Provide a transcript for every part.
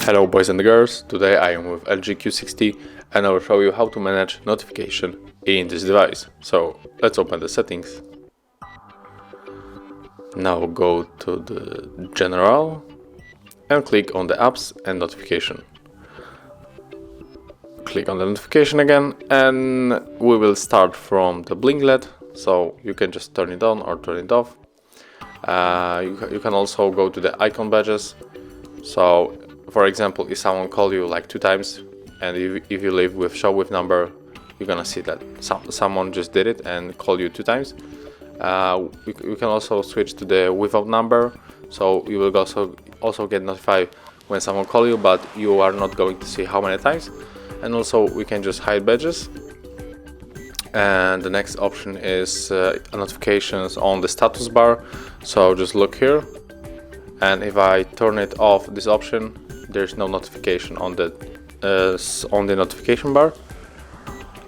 Hello boys and girls, today I am with LG Q60 and I will show you how to manage notification in this device. So let's open the settings. Now go to the general and click on the apps and notification. Click on the notification again and we will start from the blink LED, so you can just turn it on or turn it off. You can also go to the icon badges. So for example, if someone called you like 2 times and if you leave with show with number, you're gonna see that someone just did it and called you 2 times. You can also switch to the without number, so you will also get notified when someone calls you, but you are not going to see how many times. And also we can just hide badges. And the next option is notifications on the status bar. So just look here, and if I turn it off, this option, there's no notification on the notification bar.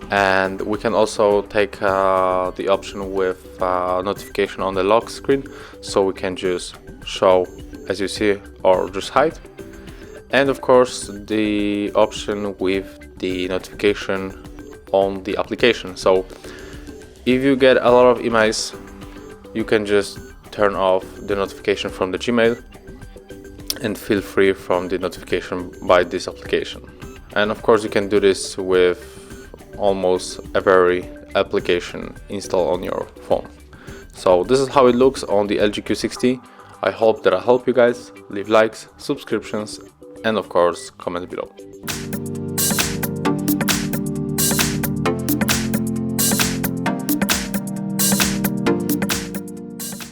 And we can also take the option with notification on the lock screen, so we can just show as you see or just hide. And of course the option with the notification on the application. So if you get a lot of emails, you can just turn off the notification from the Gmail and feel free from the notification by this application. And of course you can do this with almost every application installed on your phone. So this is how it looks on the LG Q60. I hope that I help you guys. Leave likes, subscriptions, and of course comment below.